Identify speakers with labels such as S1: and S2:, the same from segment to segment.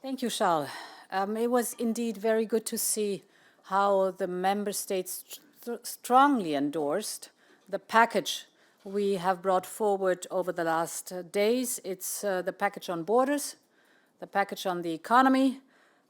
S1: Thank you, Charles. It was indeed very good to see how the member states strongly endorsed the package we have brought forward over the last days. It's the package on borders, the package on the economy,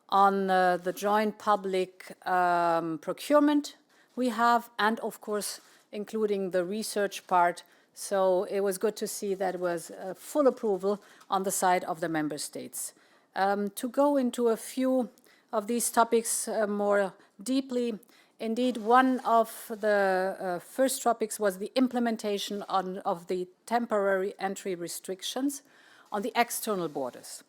S1: on the joint public procurement we have, and of course, including the research part. So it was good to see that it was full approval on the side of the member states. To go into a few of these topics more deeply, indeed, one of the first topics was the implementation of the temporary entry restrictions on the external borders.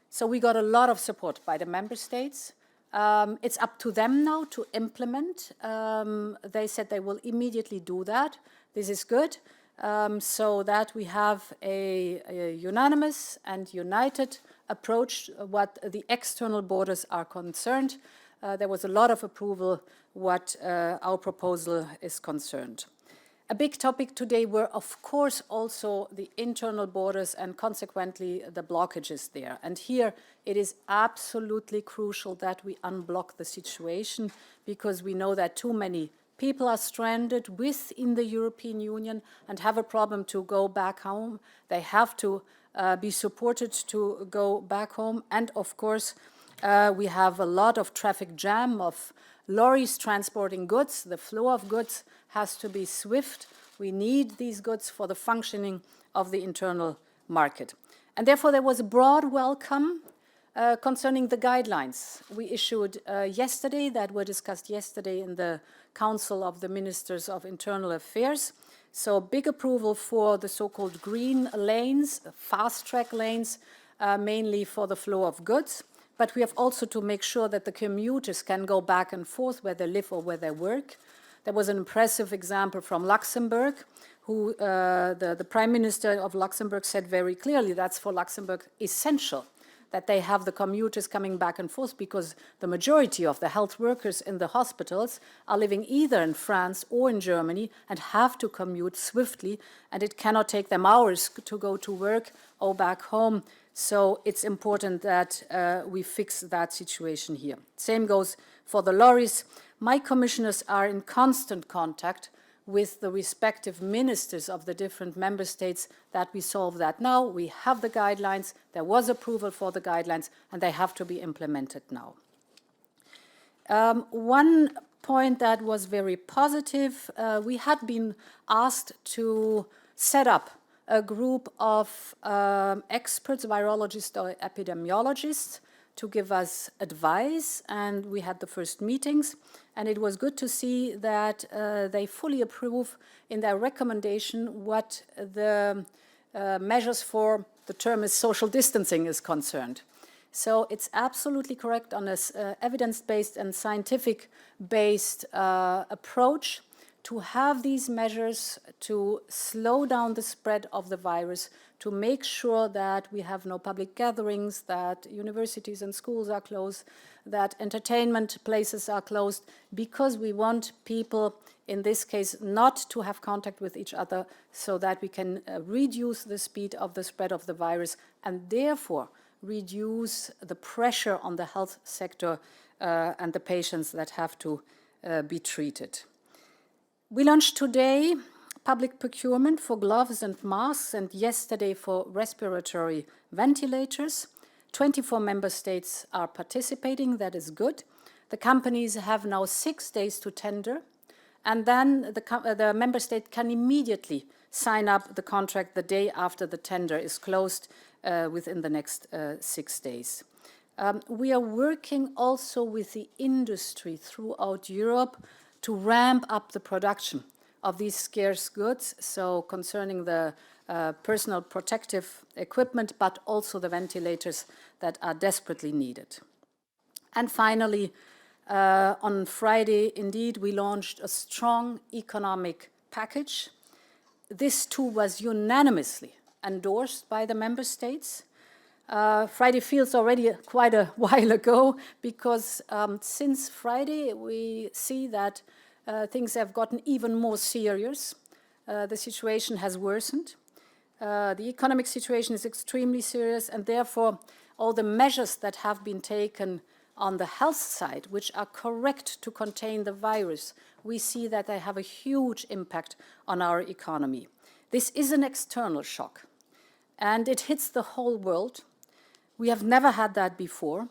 S1: So we got a lot of support by the member states. It's up to them now to implement. They said they will immediately do that. This is good, so that we have a unanimous and united approach what the external borders are concerned. There was a lot of approval what our proposal is concerned. A big topic today were, of course, also the internal borders and consequently the blockages there. And here it is absolutely crucial that we unblock the situation because we know that too many people are stranded within the European Union and have a problem to go back home. They have to be supported to go back home. And of course, we have a lot of traffic jam of lorries transporting goods. The flow of goods has to be swift. We need these goods for the functioning of the internal market. And therefore, there was a broad welcome concerning the guidelines we issued yesterday, that were discussed yesterday in the Council of the Ministers of Internal Affairs. So big approval for the so-called green lanes, fast-track lanes, mainly for the flow of goods. But we have also to make sure that the commuters can go back and forth where they live or where they work. There was an impressive example from Luxembourg, who the Prime Minister of Luxembourg said very clearly that's for Luxembourg essential, that they have the commuters coming back and forth because the majority of the health workers in the hospitals are living either in France or in Germany and have to commute swiftly, and it cannot take them hours to go to work or back home. So it's important that we fix that situation here. Same goes for the lorries. My commissioners are in constant contact with the respective ministers of the different member states that we solve that now. We have the guidelines, there was approval for the guidelines, and they have to be implemented now. One point that was very positive, we had been asked to set up a group of experts, virologists or epidemiologists, to give us advice, and we had the first meetings, and it was good to see that they fully approve in their recommendation what the measures for the term is social distancing is concerned. So it's absolutely correct on this evidence-based and scientific-based approach to have these measures to slow down the spread of the virus, to make sure that we have no public gatherings, that universities and schools are closed, that entertainment places are closed, because we want people, in this case, not to have contact with each other so that we can reduce the speed of the spread of the virus and therefore reduce the pressure on the health sector and the patients that have to be treated. We launched today public procurement for gloves and masks, and yesterday for respiratory ventilators. 24 member states are participating, that is good. The companies have now 6 days to tender, and then the member state can immediately sign up the contract the day after the tender is closed within the next 6 days. We are working also with the industry throughout Europe to ramp up the production of these scarce goods, so concerning the personal protective equipment, but also the ventilators that are desperately needed. And finally, on Friday, indeed, we launched a strong economic package. This too was unanimously endorsed by the member states. Friday feels already quite a while ago, because since Friday we see that things have gotten even more serious. The situation has worsened. The economic situation is extremely serious, and therefore all the measures that have been taken on the health side, which are correct to contain the virus, we see that they have a huge impact on our economy. This is an external shock, and it hits the whole world. We have never had that before.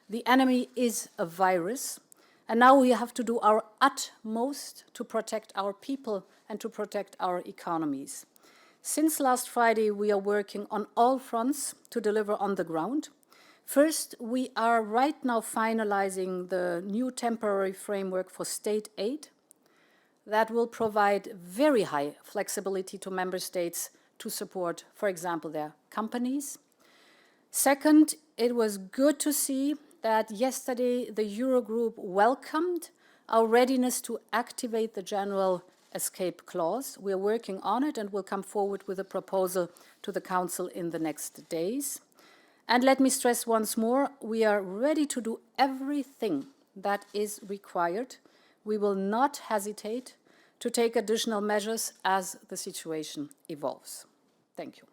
S1: The enemy is a virus, and now we have to do our utmost to protect our people and to protect our economies. Since last Friday, we are working on all fronts to deliver on the ground. First, we are right now finalizing the new temporary framework for state aid that will provide very high flexibility to member states to support, for example, their companies. Second, it was good to see that yesterday the Eurogroup welcomed our readiness to activate the general escape clause. We are working on it and will come forward with a proposal to the Council in the next days. And let me stress once more, we are ready to do everything that is required. We will not hesitate to take additional measures as the situation evolves. Thank you.